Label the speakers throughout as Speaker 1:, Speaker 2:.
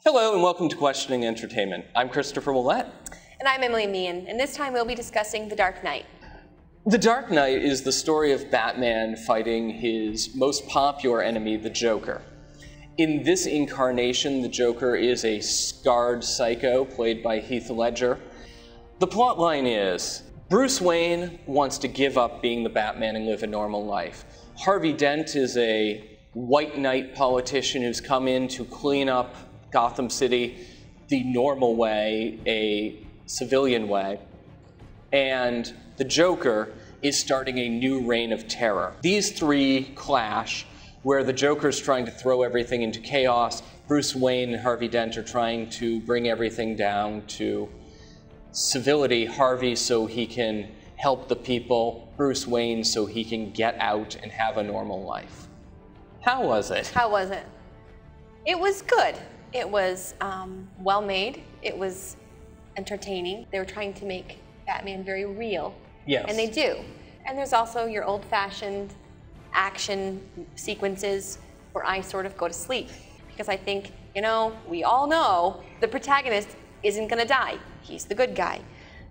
Speaker 1: Hello and welcome to Questioning Entertainment. I'm Christopher Willett.
Speaker 2: And I'm Emily Meehan, and this time we'll be discussing The Dark Knight.
Speaker 1: The Dark Knight is the story of Batman fighting his most popular enemy, the Joker. In this incarnation, the Joker is a scarred psycho played by Heath Ledger. The plot line is, Bruce Wayne wants to give up being the Batman and live a normal life. Harvey Dent is a white knight politician who's come in to clean up Gotham City the normal way, a civilian way. And the Joker is starting a new reign of terror. These three clash, where the Joker's trying to throw everything into chaos, Bruce Wayne and Harvey Dent are trying to bring everything down to civility. Harvey so he can help the people, Bruce Wayne so he can get out and have a normal life. How was it?
Speaker 2: How was it? It was good. It was well made. It was entertaining. They were trying to make Batman very real.
Speaker 1: Yes.
Speaker 2: And they do. And there's also your old-fashioned action sequences where I sort of go to sleep. Because I think, you know, we all know the protagonist isn't gonna die. He's the good guy.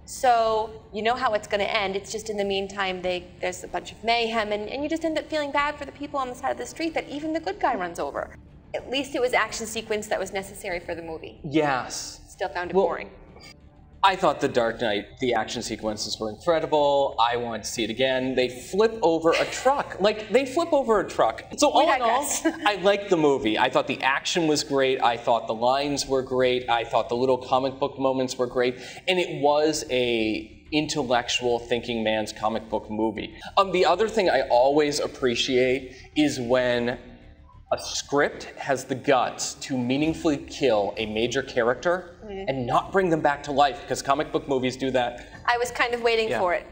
Speaker 2: So you know how it's gonna end. It's just in the meantime, there's a bunch of mayhem and you just end up feeling bad for the people on the side of the street that even the good guy runs over. At least it was action sequence that was necessary for the movie.
Speaker 1: Yes.
Speaker 2: Still found it boring.
Speaker 1: I thought The Dark Knight, the action sequences were incredible. I want to see it again. They flip over a truck. So all in all, I liked the movie. I thought the action was great. I thought the lines were great. I thought the little comic book moments were great. And it was a intellectual thinking man's comic book movie. The other thing I always appreciate is when a script has the guts to meaningfully kill a major character and not bring them back to life, because comic book movies do that.
Speaker 2: I was kind of waiting for it.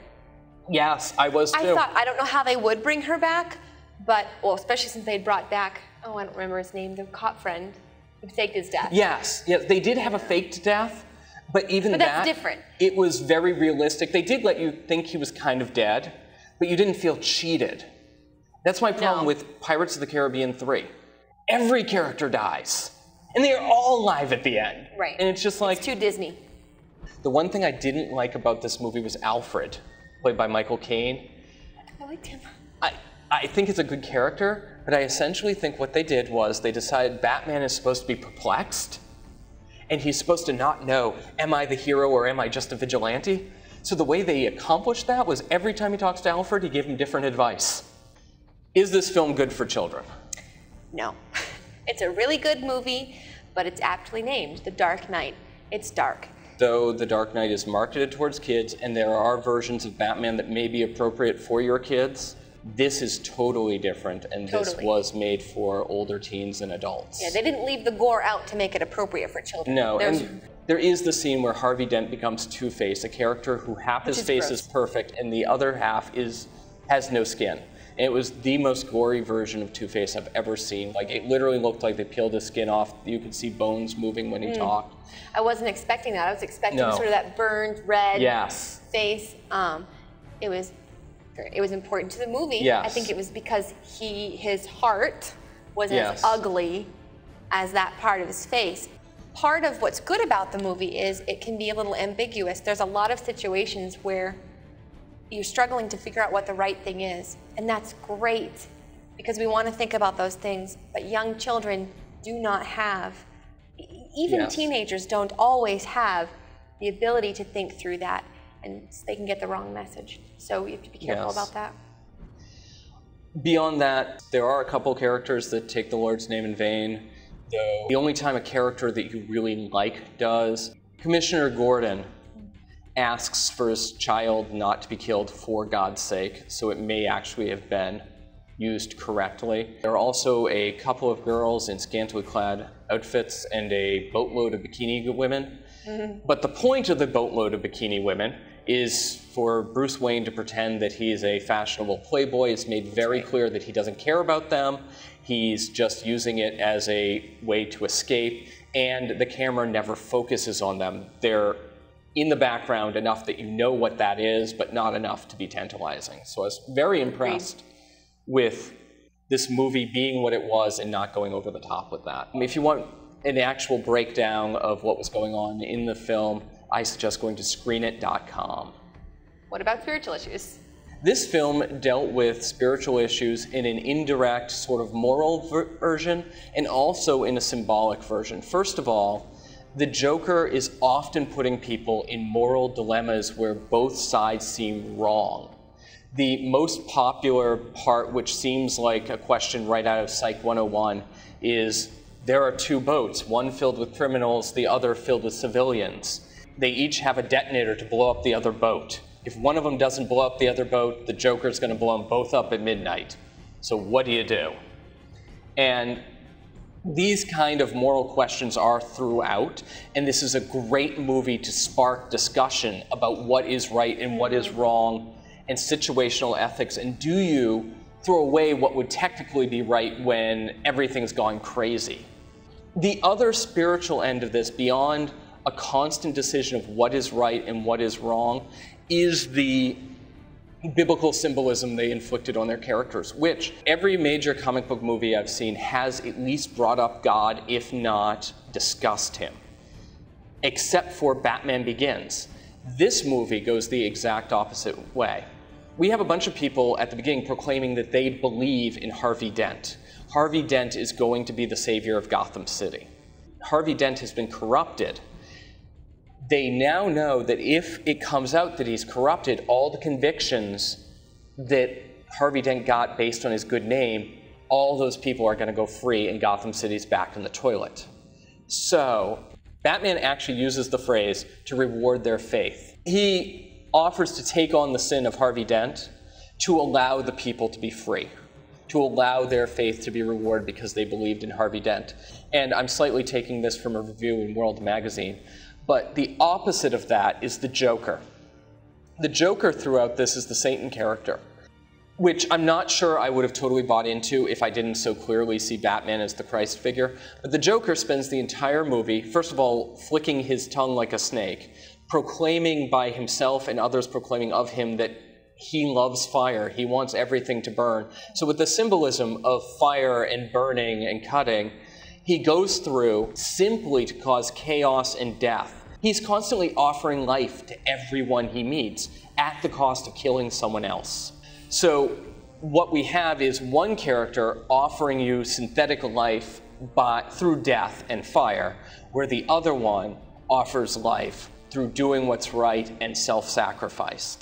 Speaker 1: Yes, I was too.
Speaker 2: I don't know how they would bring her back, but, well, especially since they'd brought back, oh, I don't remember his name, the cop friend who faked his death.
Speaker 1: Yes, they did have a faked death, but
Speaker 2: that's different.
Speaker 1: It was very realistic. They did let you think he was kind of dead, but you didn't feel cheated. That's my problem with Pirates of the Caribbean 3. Every character dies, and they are all alive at the end.
Speaker 2: Right.
Speaker 1: And it's just like...
Speaker 2: It's too Disney.
Speaker 1: The one thing I didn't like about this movie was Alfred, played by Michael Caine.
Speaker 2: I liked him.
Speaker 1: I think it's a good character, but I essentially think what they did was they decided Batman is supposed to be perplexed, and he's supposed to not know, am I the hero or am I just a vigilante? So the way they accomplished that was every time he talks to Alfred, he gave him different advice. Is this film good for children?
Speaker 2: No. It's a really good movie, but it's aptly named The Dark Knight. It's dark.
Speaker 1: Though The Dark Knight is marketed towards kids, and there are versions of Batman that may be appropriate for your kids, this is totally different, and this was made for older teens and adults.
Speaker 2: Yeah, they didn't leave the gore out to make it appropriate for children.
Speaker 1: No, and there is the scene where Harvey Dent becomes Two-Face, a character who half his face is perfect and the other half has no skin. And it was the most gory version of Two-Face I've ever seen. Like, it literally looked like they peeled his skin off. You could see bones moving when he talked.
Speaker 2: I wasn't expecting that. I was expecting sort of that burned red face. It was important to the movie.
Speaker 1: Yes.
Speaker 2: I think it was because his heart was as ugly as that part of his face. Part of what's good about the movie is it can be a little ambiguous. There's a lot of situations where you're struggling to figure out what the right thing is. And that's great, because we want to think about those things, but young children do not have, even teenagers don't always have the ability to think through that, and they can get the wrong message. So you have to be careful about that.
Speaker 1: Beyond that, there are a couple characters that take the Lord's name in vain, though the only time a character that you really like does, Commissioner Gordon asks for his child not to be killed for God's sake, so it may actually have been used correctly. There are also a couple of girls in scantily clad outfits and a boatload of bikini women. But the point of the boatload of bikini women is for Bruce Wayne to pretend that he is a fashionable playboy. It's made very clear that he doesn't care about them. He's just using it as a way to escape, and the camera never focuses on them. They're in the background enough that you know what that is, but not enough to be tantalizing. So I was very impressed with this movie being what it was and not going over the top with that. If you want an actual breakdown of what was going on in the film, I suggest going to screenit.com.
Speaker 2: What about spiritual issues?
Speaker 1: This film dealt with spiritual issues in an indirect sort of moral version and also in a symbolic version. First of all, the Joker is often putting people in moral dilemmas where both sides seem wrong. The most popular part, which seems like a question right out of Psych 101, is there are two boats, one filled with criminals, the other filled with civilians. They each have a detonator to blow up the other boat. If one of them doesn't blow up the other boat, the Joker's going to blow them both up at midnight. So what do you do? And these kind of moral questions are throughout, and this is a great movie to spark discussion about what is right and what is wrong, and situational ethics, and do you throw away what would technically be right when everything's gone crazy? The other spiritual end of this, beyond a constant decision of what is right and what is wrong, is the biblical symbolism they inflicted on their characters, which every major comic book movie I've seen has at least brought up God, if not discussed him, except for Batman Begins. This movie goes the exact opposite way. We have a bunch of people at the beginning proclaiming that they believe in Harvey Dent. Harvey Dent is going to be the savior of Gotham City. Harvey Dent has been corrupted. They now know that if it comes out that he's corrupted, all the convictions that Harvey Dent got based on his good name, all those people are going to go free and Gotham City's back in the toilet. So Batman actually uses the phrase to reward their faith. He offers to take on the sin of Harvey Dent to allow the people to be free, to allow their faith to be rewarded because they believed in Harvey Dent. And I'm slightly taking this from a review in World Magazine. But the opposite of that is the Joker. The Joker throughout this is the Satan character, which I'm not sure I would have totally bought into if I didn't so clearly see Batman as the Christ figure. But the Joker spends the entire movie, first of all, flicking his tongue like a snake, proclaiming by himself and others proclaiming of him that he loves fire, he wants everything to burn. So with the symbolism of fire and burning and cutting, he goes through simply to cause chaos and death. He's constantly offering life to everyone he meets at the cost of killing someone else. So what we have is one character offering you synthetic life through death and fire, where the other one offers life through doing what's right and self-sacrifice.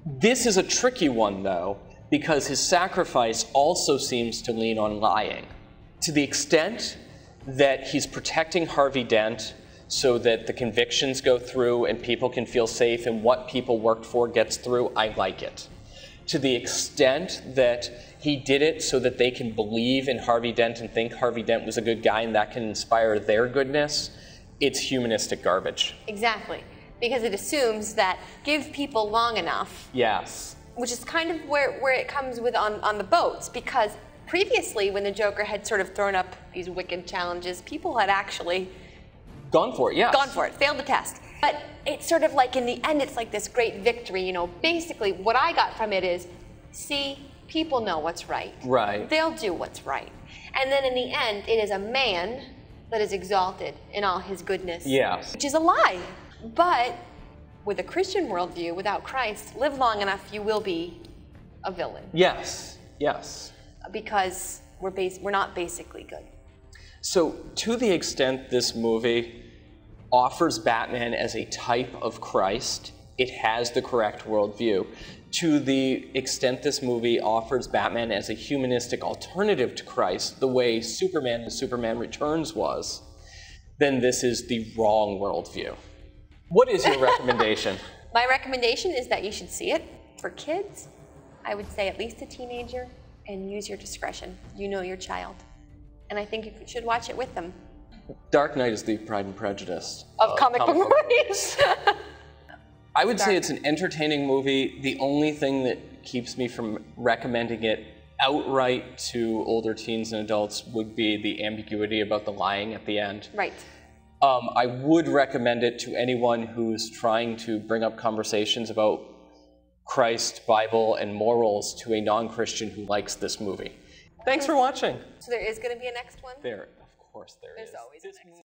Speaker 1: This is a tricky one, though, because his sacrifice also seems to lean on lying. To the extent that he's protecting Harvey Dent so that the convictions go through and people can feel safe and what people worked for gets through, I like it. To the extent that he did it so that they can believe in Harvey Dent and think Harvey Dent was a good guy and that can inspire their goodness, it's humanistic garbage.
Speaker 2: Exactly, because it assumes that give people long enough.
Speaker 1: Yes.
Speaker 2: Which is kind of where it comes with on the boats, because previously, when the Joker had sort of thrown up these wicked challenges, people had actually
Speaker 1: gone for it, yes.
Speaker 2: Gone for it, failed the test. But it's sort of like in the end, it's like this great victory. You know, basically what I got from it is, see, people know what's right.
Speaker 1: Right.
Speaker 2: They'll do what's right. And then in the end, it is a man that is exalted in all his goodness.
Speaker 1: Yes.
Speaker 2: Which is a lie. But with a Christian worldview, without Christ, live long enough, you will be a villain.
Speaker 1: Yes, yes.
Speaker 2: Because we're not basically good.
Speaker 1: So to the extent this movie offers Batman as a type of Christ, it has the correct worldview. To the extent this movie offers Batman as a humanistic alternative to Christ, the way Superman and Superman Returns was, then this is the wrong worldview. What is your recommendation?
Speaker 2: My recommendation is that you should see it. For kids, I would say at least a teenager, and use your discretion. You know your child. And I think you should watch it with them.
Speaker 1: Dark Knight is the Pride and Prejudice
Speaker 2: of comic book movies.
Speaker 1: I would say it's an entertaining movie. The only thing that keeps me from recommending it outright to older teens and adults would be the ambiguity about the lying at the end.
Speaker 2: Right.
Speaker 1: I would recommend it to anyone who's trying to bring up conversations about Christ, Bible, and morals to a non-Christian who likes this movie. Thanks for watching.
Speaker 2: So there is going to be a next one?
Speaker 1: There, of course. course there
Speaker 2: There's
Speaker 1: is.
Speaker 2: always
Speaker 1: This
Speaker 2: an